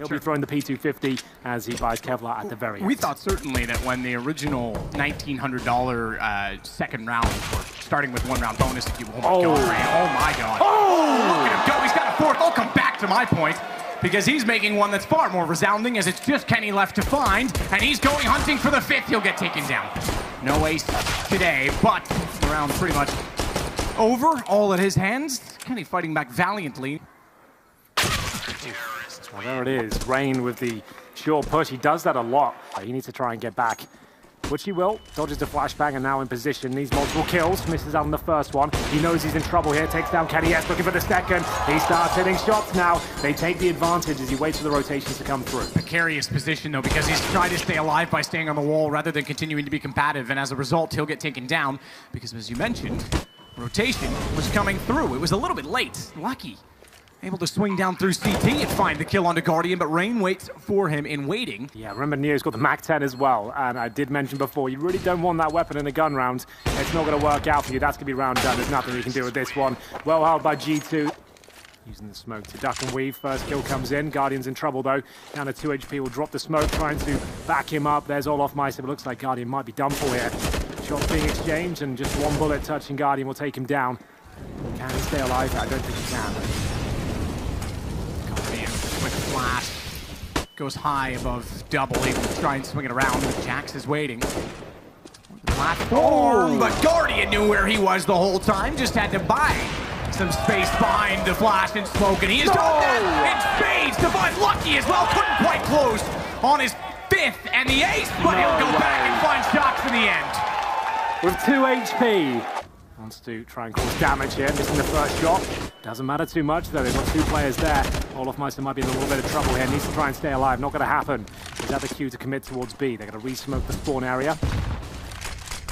He'll be throwing the P250 as he buys Kevlar at the very end. We thought certainly that when the original $1,900 second round, or starting with 1 round bonus if you will. Oh my god. Oh! Look at him go. He's got a fourth. I'll come back to my point, because he's making one that's far more resounding, as it's just Kenny left to find, and he's going hunting for the 5th. He'll get taken down. No ace today, but the round pretty much over, all at his hands. Kenny fighting back valiantly. Well, there it is. Rain with the short push. He does that a lot. He needs to try and get back, which he will. Dodges the flashbang and now in position. Needs multiple kills. Misses out on the first one. He knows he's in trouble here. Takes down Kenny S. Looking for the second. He starts hitting shots now. They take the advantage as he waits for the rotations to come through. Precarious position, though, because he's trying to stay alive by staying on the wall rather than continuing to be combative. And as a result, he'll get taken down because, as you mentioned, rotation was coming through. It was a little bit late. Lucky. Able to swing down through CT and find the kill onto Guardian, but Rain waits for him in waiting. Yeah, remember Neo's got the MAC-10 as well, and I did mention before, you really don't want that weapon in a gun round. It's not going to work out for you. That's going to be round done. There's nothing you can do with this one. Well held by G2. Using the smoke to duck and weave. First kill comes in. Guardian's in trouble, though. Down to 2 HP. Will drop the smoke, trying to back him up. There's all off Meister, but looks like Guardian might be done for here. Shots being exchanged, and just one bullet touching Guardian will take him down. Can he stay alive? I don't think he can. Quick flash. Goes high above double. Able to try and swing it around, but Jax is waiting. Platform, but Guardian knew where he was the whole time. Just had to buy some space behind the flash and smoke, and he has done that in spades. Divine lucky as well. Couldn't quite close on his 5th and the ace, but he'll go back and find shots for the end. With 2 HP. Wants to try and cause damage here, missing the first shot. Doesn't matter too much though, they've got 2 players there. Olaf Meister might be in a little bit of trouble here, needs to try and stay alive, not going to happen. He's at the queue to commit towards B. They're going to re-smoke the spawn area.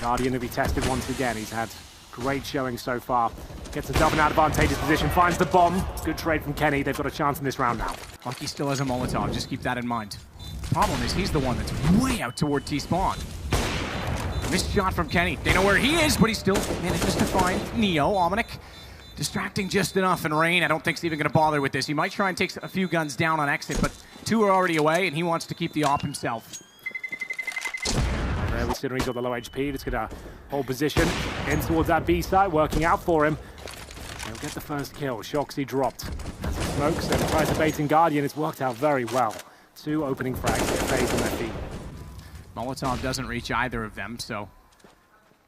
Guardian will be tested once again. He's had great showing so far. Gets himself in an advantageous position, finds the bomb. Good trade from Kenny, they've got a chance in this round now. Lucky still has a Molotov, just keep that in mind. Problem is, he's the one that's way out toward T-spawn. Missed shot from Kenny. They know where he is, but he still manages to find Neo. Omnic distracting just enough, and Rain I don't think is even going to bother with this. He might try and take a few guns down on exit, but 2 are already away, and he wants to keep the op himself. There we see he's got the low HP. Just going to hold position in towards that B side, working out for him. He'll get the first kill. Shoxy dropped as he smokes and tries to bait in Guardian. It's worked out very well. 2 opening frags get FaZe on their feet. Molotov doesn't reach either of them, so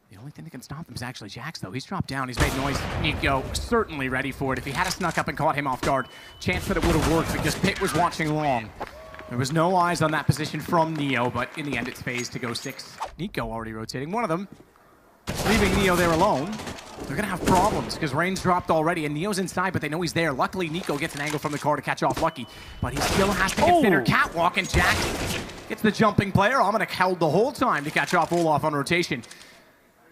the only thing that can stop them is actually Jax, though. He's dropped down, he's made noise. Nico certainly ready for it. If he had snuck up and caught him off guard, chance that it would have worked because Pitt was watching long. There was no eyes on that position from Neo, but in the end it's FaZe to go 6. Nico already rotating. One of them leaving Neo there alone. They're going to have problems because Rain's dropped already and Neo's inside, but they know he's there. Luckily, Nico gets an angle from the car to catch off Lucky, but he still has to consider catwalk, and Jax gets the jumping player. Omnic held the whole time to catch off Olaf on rotation.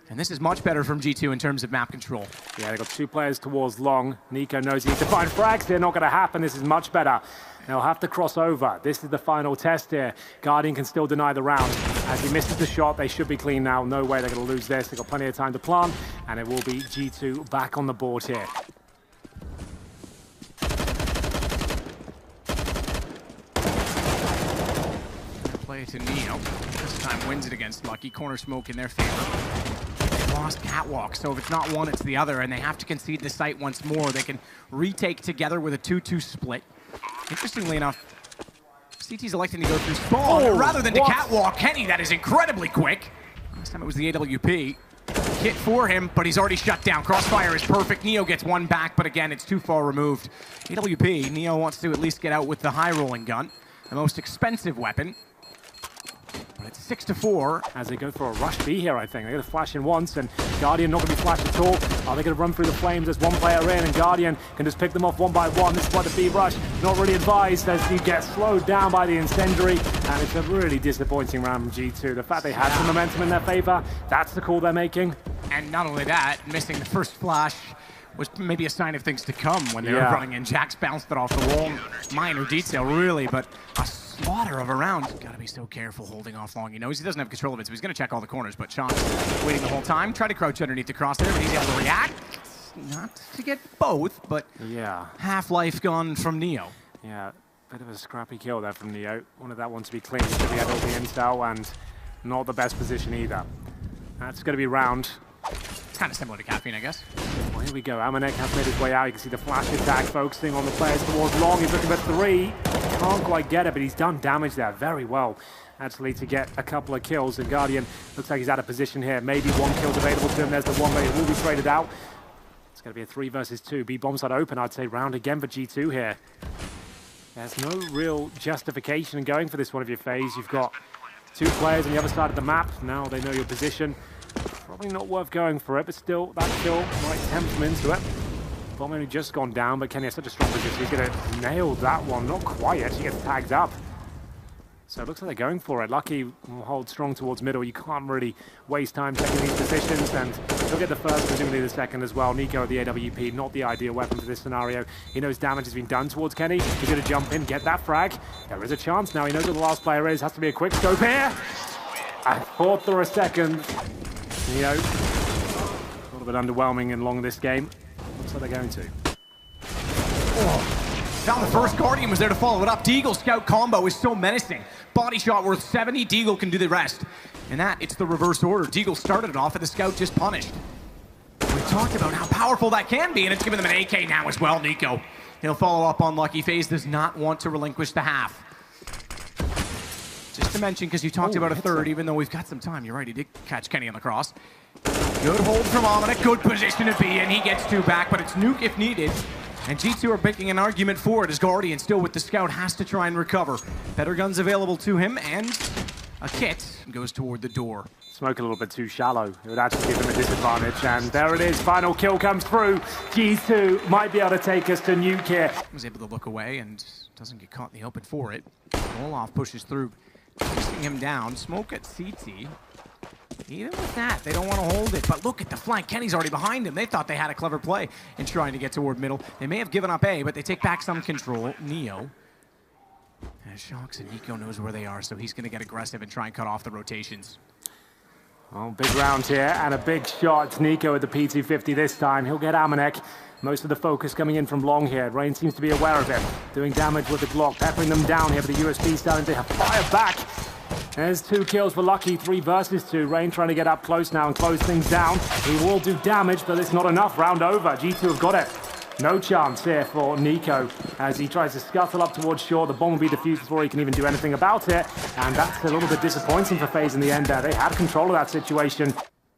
And this is much better from G2 in terms of map control. Yeah, they've got 2 players towards long. Nico knows he needs to find frags. They're not going to happen. This is much better. They'll have to cross over. This is the final test here. Guardian can still deny the round. As he misses the shot, they should be clean now. No way they're going to lose this. They've got plenty of time to plant, and it will be G2 back on the board here. Play it to Neo. This time wins it against Lucky. Corner smoke in their favor. They lost catwalk, so if it's not one, it's the other, and they have to concede the site once more. They can retake together with a 2-2 split. Interestingly enough, CT's electing to go through spawn rather than to catwalk. Kenny, that is incredibly quick. Last time it was the AWP. Hit for him, but he's already shut down. Crossfire is perfect. Neo gets 1 back, but again, it's too far removed. AWP, Neo wants to at least get out with the high rolling gun, the most expensive weapon. But it's 6-4 as they go for a rush B here, I think. They're going to flash in once, and Guardian not going to be flashed at all. Are they going to run through the flames? There's 1 player in, and Guardian can just pick them off 1 by 1. This is why the B rush not really advised, as you get slowed down by the incendiary, and it's a really disappointing round from G2. The fact they had some momentum in their favor, that's the call they're making. And not only that, missing the first flash was maybe a sign of things to come when they were running in. Jax bounced it off the wall. Minor detail, really, but a slaughter of a round. Gotta be so careful holding off long. He knows he doesn't have control of it, so he's gonna check all the corners, but Sean waiting the whole time. Try to crouch underneath the crosshair, but he's able to react. Not to get both, but Half-Life gone from Neo. Yeah. Bit of a scrappy kill there from Neo. Wanted that one to be clean because he had all the intel and not the best position either. That's going to be round. It's kind of similar to Caffeine, I guess. Well, here we go. Amanek has made his way out. You can see the flash attack focusing on the players towards long. He's looking for 3. Can't quite get it, but he's done damage there very well, actually, to get a couple of kills. And Guardian looks like he's out of position here. Maybe 1 kill's available to him. There's the one, but it will be traded out. It's going to be a 3 versus 2. B-bomb side open, I'd say. Round again for G2 here. There's no real justification in going for this one of your FaZe. You've got 2 players on the other side of the map. Now they know your position. Probably not worth going for it, but still, that kill might tempt him into it. Bomb only just gone down, but Kenny has such a strong position. He's going to nail that one. Not quite, actually gets tagged up. So it looks like they're going for it. Lucky will hold strong towards middle. You can't really waste time taking these positions, and he'll get the first, presumably the second as well. Nico with the AWP, not the ideal weapon for this scenario. He knows damage has been done towards Kenny. He's going to jump in, get that frag. There is a chance now. He knows who the last player is. Has to be a quick scope here. I thought for a second. Neo, a little bit underwhelming and long this game. Looks like they're going to. Oh. Found the first. Guardian was there to follow it up. Deagle Scout combo is so menacing. Body shot worth 70. Deagle can do the rest. And that, it's the reverse order. Deagle started it off and the Scout just punished. We talked about how powerful that can be, and it's given them an AK now as well, Nico. He'll follow up on Lucky. FaZe does not want to relinquish the half. Just to mention, because you talked about a third, even though we've got some time. You're right, he did catch Kenny on the cross. Good hold from Omnic, good position to be in. He gets 2 back, but it's nuke if needed. And G2 are making an argument for it as Guardian, still with the Scout, has to try and recover. Better guns available to him, and a kit goes toward the door. Smoke a little bit too shallow. It would actually give him a disadvantage, and there it is. Final kill comes through. G2 might be able to take us to nuke here. Was able to look away and doesn't get caught in the open for it. Olaf pushes through, chasing him down. Smoke at CT. Even with that, they don't want to hold it. But look at the flank. Kenny's already behind him. They thought they had a clever play in trying to get toward middle. They may have given up A, but they take back some control. Neo. And Shocks and Nico knows where they are, so he's going to get aggressive and try and cut off the rotations. Oh, big round here, and a big shot. It's Nico at the P250 this time. He'll get Amanek. Most of the focus coming in from long here. Rain seems to be aware of it. Doing damage with the Glock, peppering them down here, but the USP starting to fire back. There's 2 kills for Lucky, 3 versus 2. Rain trying to get up close now and close things down. He will do damage, but it's not enough. Round over. G2 have got it. No chance here for Nico as he tries to scuttle up towards shore. The bomb will be defused before he can even do anything about it. And that's a little bit disappointing for FaZe in the end there. They had control of that situation.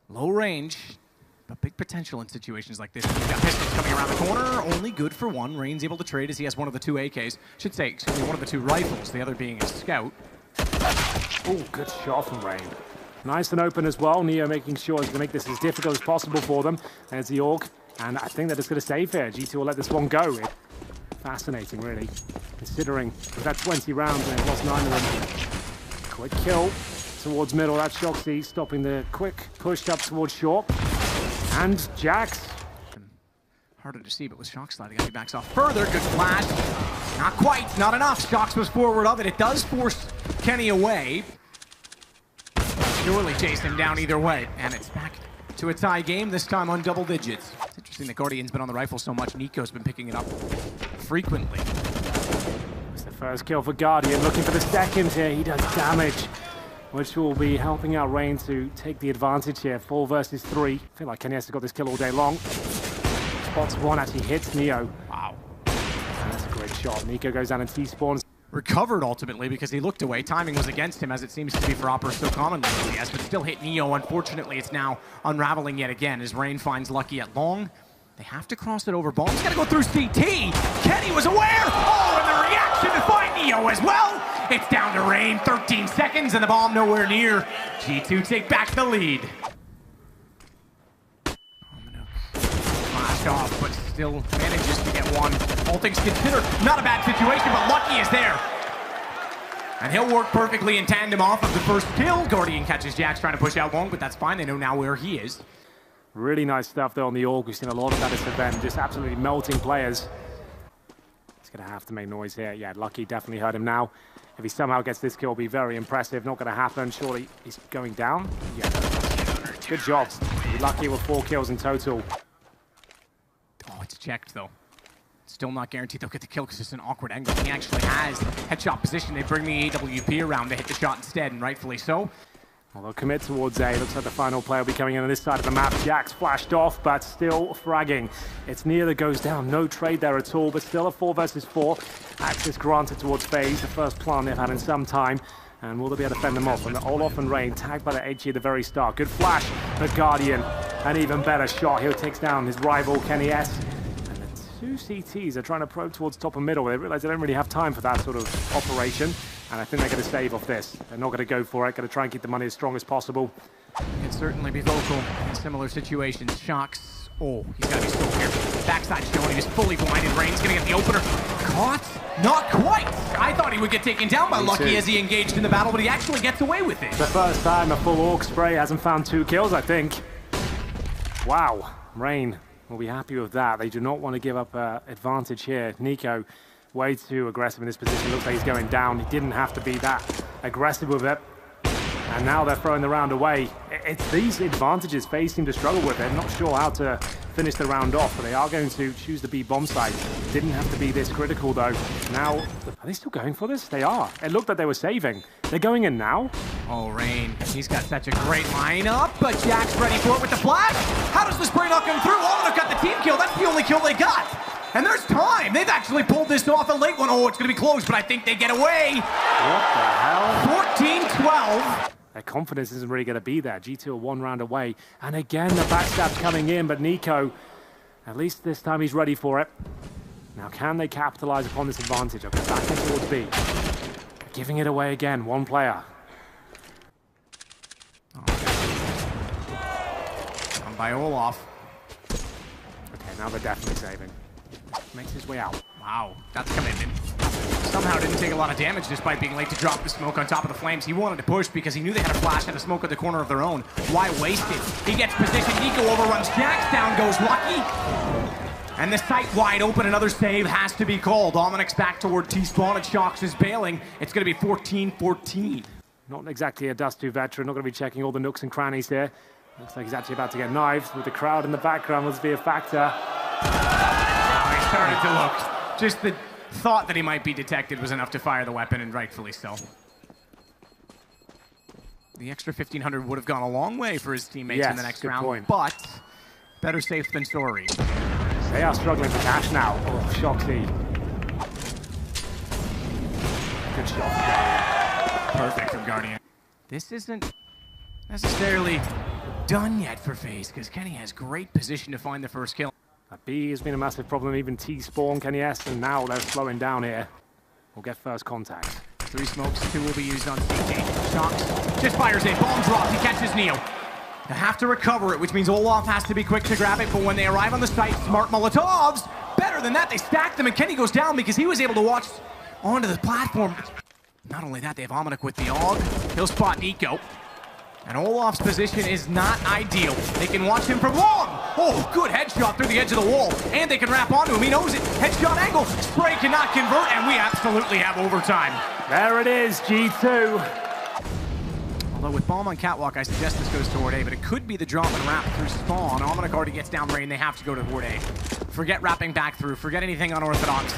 Low range, but big potential in situations like this. You've got pistols coming around the corner, only good for 1. Rain's able to trade as he has one of the 2 AKs. Should say, excuse me, one of the 2 rifles, the other being a Scout. Oh, good shot from Rain. Nice and open as well. Neo making sure he's going to make this as difficult as possible for them. There's the AUG, and I think they're just going to save here. G2 will let this one go. Fascinating, really, considering we've had 20 rounds and they've lost 9 of them. Quick kill towards middle. That's Shoxy stopping the quick push up towards short. And Jax. Harder to see, but with Shock sliding out, he backs off further. Good flash. Not quite, not enough. Shox was forward of it. It does force Kenny away. Surely chase him down either way. And it's back to a tie game, this time on double digits. It's interesting that Guardian's been on the rifle so much. Nico's been picking it up frequently. It's the first kill for Guardian. Looking for the second here. He does damage, which will be helping out Rain to take the advantage here. 4 versus 3. I feel like Kenny has got this kill all day long. Spots 1, actually hits Neo. Wow. And that's a great shot. Nico goes down and T-spawns. Recovered ultimately because he looked away. Timing was against him, as it seems to be for Opera so commonly in CS, but still hit Neo. Unfortunately, it's now unraveling yet again as Rain finds Lucky at long. They have to cross it over. Bomb's got to go through CT. Kenny was aware. Oh, and the reaction to find Neo as well. It's down to Rain. 13 seconds and the bomb nowhere near. G2 take back the lead. Flashed off, but still manages to get 1. All things considered, not a bad situation, but Lucky is there. And he'll work perfectly in tandem off of the first kill. Guardian catches Jax trying to push out long, but that's fine. They know now where he is. Really nice stuff though on the AUG. We've seen a lot of that this event, just absolutely melting players. He's going to have to make noise here. Yeah, Lucky definitely hurt him now. If he somehow gets this kill, it'll be very impressive. Not going to happen. Surely he's going down. Yeah. Good job. Lucky with 4 kills in total. Oh, it's checked though. Still not guaranteed they'll get the kill because it's an awkward angle. He actually has headshot position. They bring the AWP around to hit the shot instead, and rightfully so. Well, they'll commit towards A. Looks like the final player will be coming in on this side of the map. Jax flashed off, but still fragging. It's Nia that goes down. No trade there at all, but still a 4 versus 4. Access granted towards FaZe, the first plan they've had in some time. And will they be able to fend them off? And Olaf and Rain tagged by the HE at the very start. Good flash, the Guardian. An even better shot. He takes down his rival, Kenny S. And the 2 CTs are trying to probe towards top and middle. They realize they don't really have time for that sort of operation. And I think they're going to save off this. They're not going to go for it. Going to try and keep the money as strong as possible. He can certainly be vocal in similar situations. Shocks. Oh, he's got to be still here. Backside showing he was fully blinded. Rain's going to get the opener. Caught? Not quite. I thought he would get taken down by Lucky as he engaged in the battle, but he actually gets away with it. The first time a full orc spray hasn't found 2 kills, I think. Wow. Rain will be happy with that. They do not want to give up advantage here. Nico, way too aggressive in this position. Looks like he's going down. He didn't have to be that aggressive with it. And now they're throwing the round away. It's these advantages FaZe seem to struggle with. They're not sure how to finish the round off, but they are going to choose the B bomb site. Didn't have to be this critical though. Now, are they still going for this? They are. It looked like they were saving. They're going in now. Oh, Rain, he's got such a great lineup, but Jack's ready for it with the flash. How does the spray not come through? Oh, they've got the team kill. That's the only kill they got. And there's time. They've actually pulled this off a late one. Oh, it's going to be close, but I think they get away. What the hell? 14-12. Their confidence isn't really going to be there. G2 are 1 round away. And again, the backstab's coming in, but Nico, at least this time he's ready for it. Now, can they capitalize upon this advantage? I'll get back in towards B. Giving it away again, 1 player. On by Olaf. Okay, now they're definitely saving. Makes his way out. Wow, that's commitment. Somehow didn't take a lot of damage despite being late to drop the smoke on top of the flames. He wanted to push because he knew they had a flash and a smoke at the corner of their own. Why waste it? He gets position. Nico overruns Jax. Down goes Lucky. And the site wide open. Another save has to be called. Dominic's back toward T-spawn and Shocks is bailing. It's going to be 14-14. Not exactly a Dust2 veteran. Not going to be checking all the nooks and crannies here. Looks like he's actually about to get knifed with the crowd in the background. Must be a factor. He started to look. Just the thought that he might be detected was enough to fire the weapon, and rightfully so. The extra 1,500 would have gone a long way for his teammates in the next round, but better safe than sorry. They are struggling for cash now. Oh, Shoxy. Good shot from Guardian. Perfect from Guardian. This isn't necessarily done yet for FaZe, because Kenny has great position to find the first kill. B has been a massive problem, even T-spawn, Kenny S, and now they're slowing down here. We'll get first contact. 3 smokes, 2 will be used on CT. Shocks just fires a bomb drop. He catches Neo. They have to recover it, which means Olaf has to be quick to grab it, but when they arrive on the site, smart Molotovs. Better than that, they stack them, and Kenny goes down because he was able to watch onto the platform. Not only that, they have Omnic with the AUG. He'll spot Nico. And Olaf's position is not ideal. They can watch him from long. Oh, good headshot through the edge of the wall. And they can wrap onto him. He knows it. Headshot angle. Spray cannot convert, and we absolutely have overtime. There it is, G2. Although with bomb on catwalk, I suggest this goes toward A, but it could be the drop and wrap through spawn. Omnic already gets down Rain. They have to go toward A. Forget wrapping back through. Forget anything unorthodox.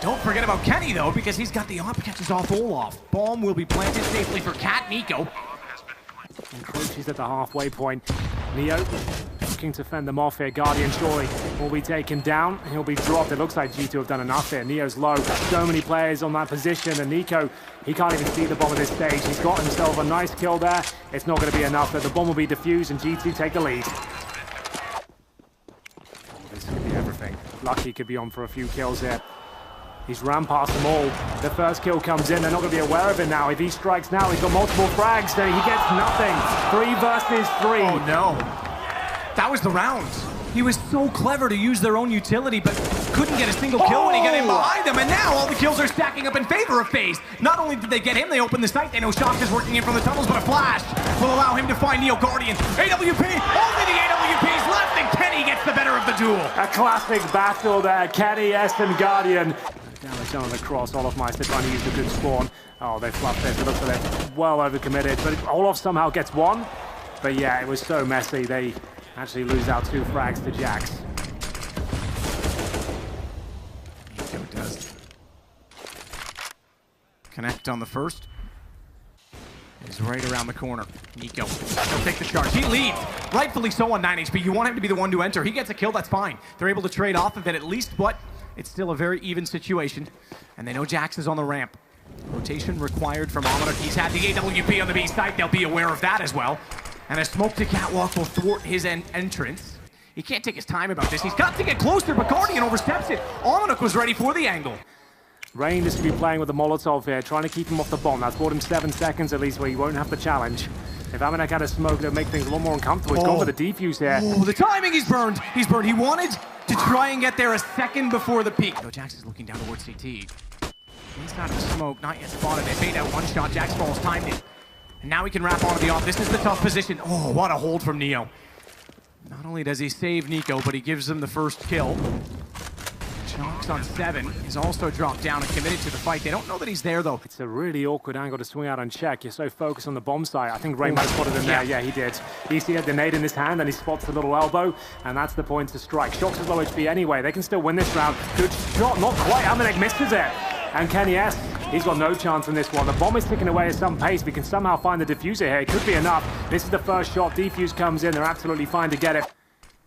Don't forget about Kenny, though, because he's got the op catches off Olaf. Bomb will be planted safely for Cat Nico. Encroaches at the halfway point. Neo looking to fend them off here. Guardian surely will be taken down. He'll be dropped. It looks like G2 have done enough here. Neo's low. So many players on that position. And Nico, he can't even see the bomb at this stage. He's got himself a nice kill there. It's not going to be enough, but the bomb will be defused and G2 take the lead. This could be everything. Lucky could be on for a few kills here. He's ran past them all. The first kill comes in. They're not going to be aware of it now. If he strikes now, he's got multiple frags, so he gets nothing. 3 versus 3. Oh, no. That was the round. He was so clever to use their own utility, but couldn't get a single kill when he got in behind them. And now all the kills are stacking up in favor of FaZe. Not only did they get him, they opened the site. They know Shock is working in from the tunnels, but a flash will allow him to find Neo Guardian. AWP, only the AWP's left, and Kenny gets the better of the duel. A classic battle there. Kenny, S, and Guardian. Down the tunnel across. Olaf Meister trying to use the good spawn. Oh, they fluffed it. It looks like they're well overcommitted. But Olaf somehow gets one. But yeah, it was so messy. They actually lose out 2 frags to Jax. Connect on the first. Is right around the corner. Nico, he'll take the charge. He leads, rightfully so on 9 HP. You want him to be the one to enter. He gets a kill, that's fine. They're able to trade off of it at least, but it's still a very even situation. And they know Jax is on the ramp. Rotation required from Amina. He's had the AWP on the B site. They'll be aware of that as well. And a smoke to catwalk will thwart his entrance. He can't take his time about this. He's got to get closer, but Guardian oversteps it. Amina was ready for the angle. Rain is to be playing with the Molotov here, trying to keep him off the bomb. That's bought him 7 seconds at least where he won't have the challenge. If Amanek had a smoke, that would make things a lot more uncomfortable. He's gone for the defuse here. Oh, the timing, he's burned. He's burned. He wanted to try and get there a second before the peak. Though Jax is looking down towards CT. Inside of the smoke, not yet spotted. They fade out one shot. Jax falls, timed it. And now he can wrap onto the off. This is the tough position. Oh, what a hold from Neo. Not only does he save Nico, but he gives him the first kill. Chonks on 7 is also dropped down and committed to the fight. They don't know that he's there, though. It's a really awkward angle to swing out on check. You're so focused on the bomb site. I think Ray might have spotted him there. Yeah, he did. He had the nade in his hand, and he spots the little elbow, and that's the point to strike. Shox is low HP anyway. They can still win this round. Good shot, not quite. Amanek misses it. And Kenny S, he's got no chance in this one. The bomb is ticking away at some pace. We can somehow find the diffuser here. It could be enough. This is the first shot. Defuse comes in. They're absolutely fine to get it.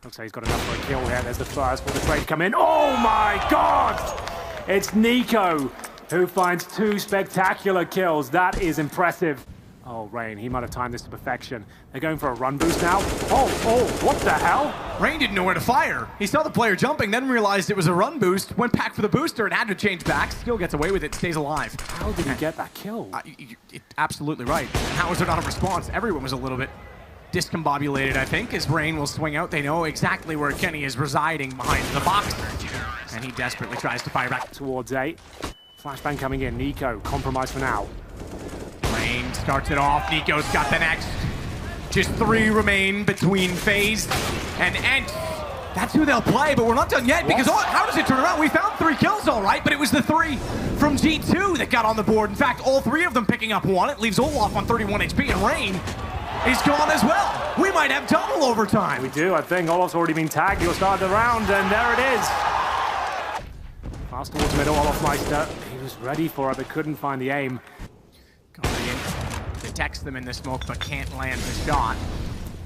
Looks like he's got enough for a kill here. There's the first. Will the trade come in? Oh my God! It's Nico who finds 2 spectacular kills. That is impressive. Oh, Rain, he might have timed this to perfection. They're going for a run boost now. Oh, what the hell? Rain didn't know where to fire. He saw the player jumping, then realized it was a run boost, went back for the booster and had to change back. Skill gets away with it, stays alive. How did he get that kill? Absolutely right. How was there not a response? Everyone was a little bit discombobulated, I think, as Rain will swing out. They know exactly where Kenny is residing behind the box. And he desperately tries to fire back towards 8. Flashbang coming in. Nico, compromised for now. Rain starts it off. Nico's got the next. Just 3 remain between FaZe and Ent. That's who they'll play, but we're not done yet because how does it turn around? We found 3 kills, all right, but it was the 3 from G2 that got on the board. In fact, all 3 of them picking up 1. It leaves Olaf on 31 HP, and Rain is gone as well. We might have double overtime. We do, I think. Olaf's already been tagged. He'll start the round, and there it is. Fast towards middle, Olaf Meister. He was ready for it, but couldn't find the aim. Guardian detects them in the smoke, but can't land the shot.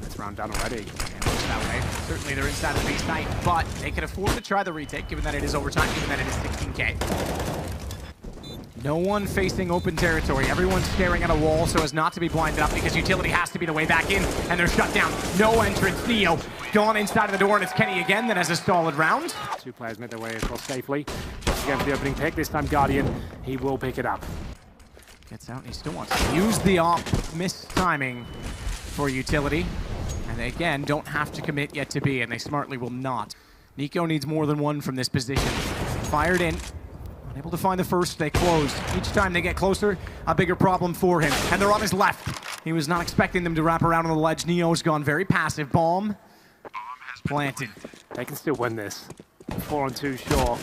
It's round done already. And looks that way. Certainly they're inside of the base night, but they can afford to try the retake, given that it is overtime, given that it is 16K. No one facing open territory. Everyone's staring at a wall so as not to be blinded up because utility has to be the way back in, and they're shut down. No entrance. Neo gone inside of the door, and it's Kenny again that has a stalled round. 2 players made their way across safely. Just again for the opening pick. This time Guardian, he will pick it up. Gets out and he still wants to use the op. Missed timing for utility. And they again don't have to commit yet to B, and they smartly will not. Nico needs more than 1 from this position. Fired in. Unable to find the first, they close. Each time they get closer, a bigger problem for him. And they're on his left. He was not expecting them to wrap around on the ledge. Neo's gone very passive. Bomb planted. They can still win this. 4-on-2 sure.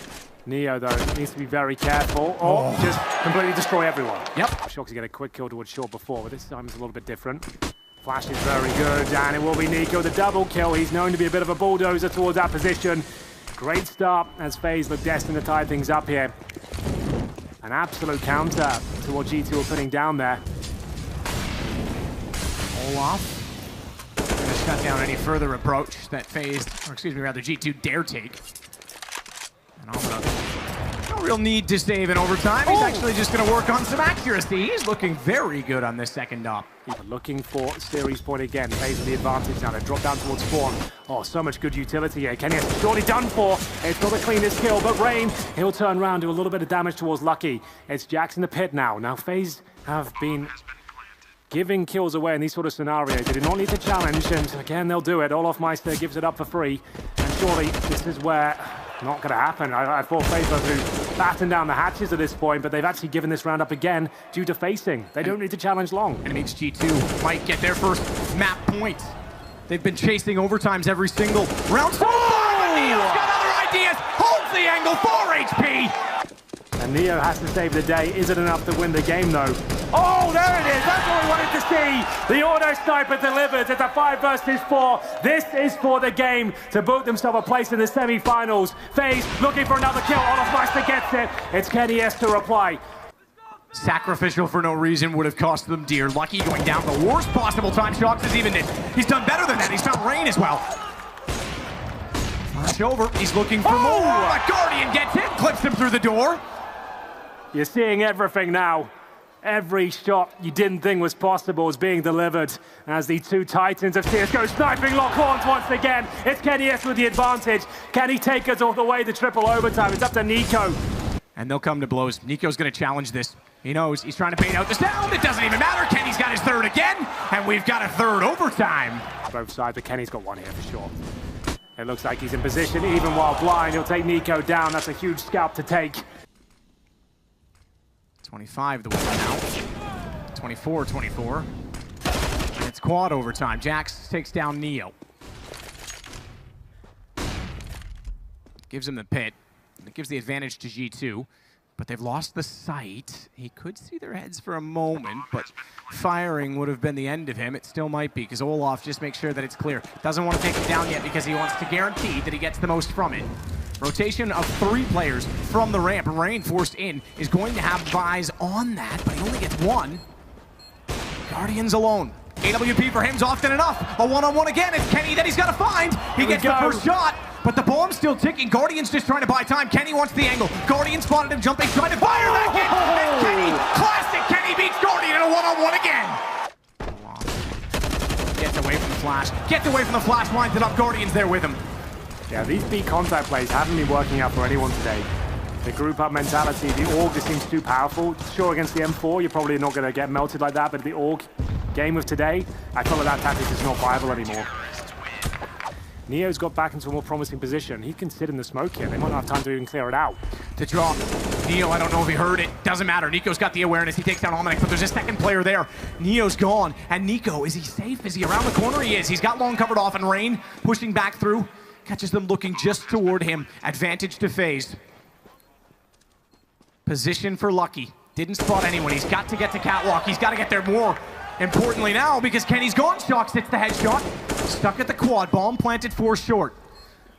Neo, though, needs to be very careful. Oh, just completely destroy everyone. Yep. Shox to get a quick kill towards short before, but this time it's a little bit different. Flash is very good, and it will be Nico, the double kill. He's known to be a bit of a bulldozer towards that position. Great start as FaZe look destined to tie things up here. An absolute counter to what G2 are putting down there. Olaf going to shut down any further approach that FaZe, or excuse me, rather G2 dare take. And no real need to save in overtime. He's actually just going to work on some accuracy. He's looking very good on this second op. Looking for series point again. FaZe with the advantage now. They drop down towards spawn. Oh, so much good utility here. Kenny is surely done for. It's not the cleanest kill, but Rain, he'll turn around, do a little bit of damage towards Lucky. It's Jax in the pit now. Now FaZe have been giving kills away in these sort of scenarios. They do not need to challenge, and again, they'll do it. Olaf Meister gives it up for free. And surely this is where not going to happen. I thought FaZe were to batten down the hatches at this point, but they've actually given this round up again due to facing. They don't need to challenge long. And it means G2 might get their first map point. They've been chasing overtimes every single round. Oh! Neo's got other ideas. Holds the angle, 4 HP. And Neo has to save the day. Is it enough to win the game, though? Oh, there it is. That's what we wanted to see. The auto sniper delivers. It's a 5 versus 4. This is for the game to book themselves a place in the semi-finals. FaZe looking for another kill. Olaf Meister gets it. It's Kenny S to reply. Sacrificial for no reason would have cost them dear. Lucky going down the worst possible time. Shox has even it. He's done better than that. He's found Rain as well. Flash over. He's looking for more. But Guardian gets him, clips him through the door. You're seeing everything now. Every shot you didn't think was possible is being delivered as the two titans of CSGO sniping lock horns once again. It's Kenny S with the advantage. Can he take us all the way to triple overtime? It's up to Nico. And they'll come to blows. Nico's going to challenge this. He knows he's trying to bait out the sound. It doesn't even matter. Kenny's got his third again. And we've got a third overtime. Both sides, but Kenny's got one here for sure. It looks like he's in position even while blind. He'll take Nico down. That's a huge scalp to take. 25 the winner now. 24-24. It's quad overtime. Jax takes down Neo. Gives him the pit. It gives the advantage to G2. But they've lost the sight. He could see their heads for a moment, but firing would have been the end of him. It still might be, because Olaf just makes sure that it's clear. Doesn't want to take him down yet because he wants to guarantee that he gets the most from it. Rotation of 3 players from the ramp. Rain forced in is going to have eyes on that, but he only gets 1. Guardians alone. AWP for him's often enough. A one-on-one again. It's Kenny that he's got to find. He gets the first shot, but the bomb's still ticking. Guardian's just trying to buy time. Kenny wants the angle. Guardian spotted him jumping, trying to fire back in. And Kenny, classic Kenny beats Guardian in a one-on-one again. Gets away from the flash. Gets away from the flash, winds it up. Guardian's there with him. Yeah, these B contact plays haven't been working out for anyone today. The group up mentality, the AUG just seems too powerful. Sure, against the M4, you're probably not going to get melted like that, but the AUG game of today, I feel like that tactic is not viable anymore. Neo's got back into a more promising position. He can sit in the smoke here. They might not have time to even clear it out. To drop. Neo, I don't know if he heard it. Doesn't matter. Nico's got the awareness. He takes down Omnic, but there's a second player there. Neo's gone. And Nico, is he safe? Is he around the corner? He is. He's got long covered off, and Rain pushing back through. Catches them looking just toward him. Advantage to FaZe. Position for Lucky. Didn't spot anyone. He's got to get to Catwalk. He's got to get there more importantly now because Kenny's gone. Shox hits the headshot. Stuck at the quad. Bomb planted 4 short.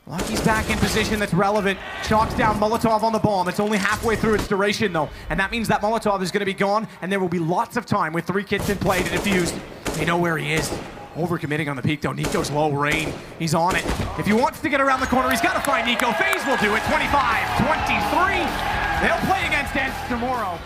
Lucky's back in position that's relevant. Shox down. Molotov on the bomb. It's only halfway through its duration though. And that means that Molotov is going to be gone and there will be lots of time with 3 kits in play to defuse. They know where he is. Overcommitting on the peak though. Nico's low. Rain. He's on it. If he wants to get around the corner, he's got to find Nico. FaZe will do it. 25-23. They'll play against Ents tomorrow.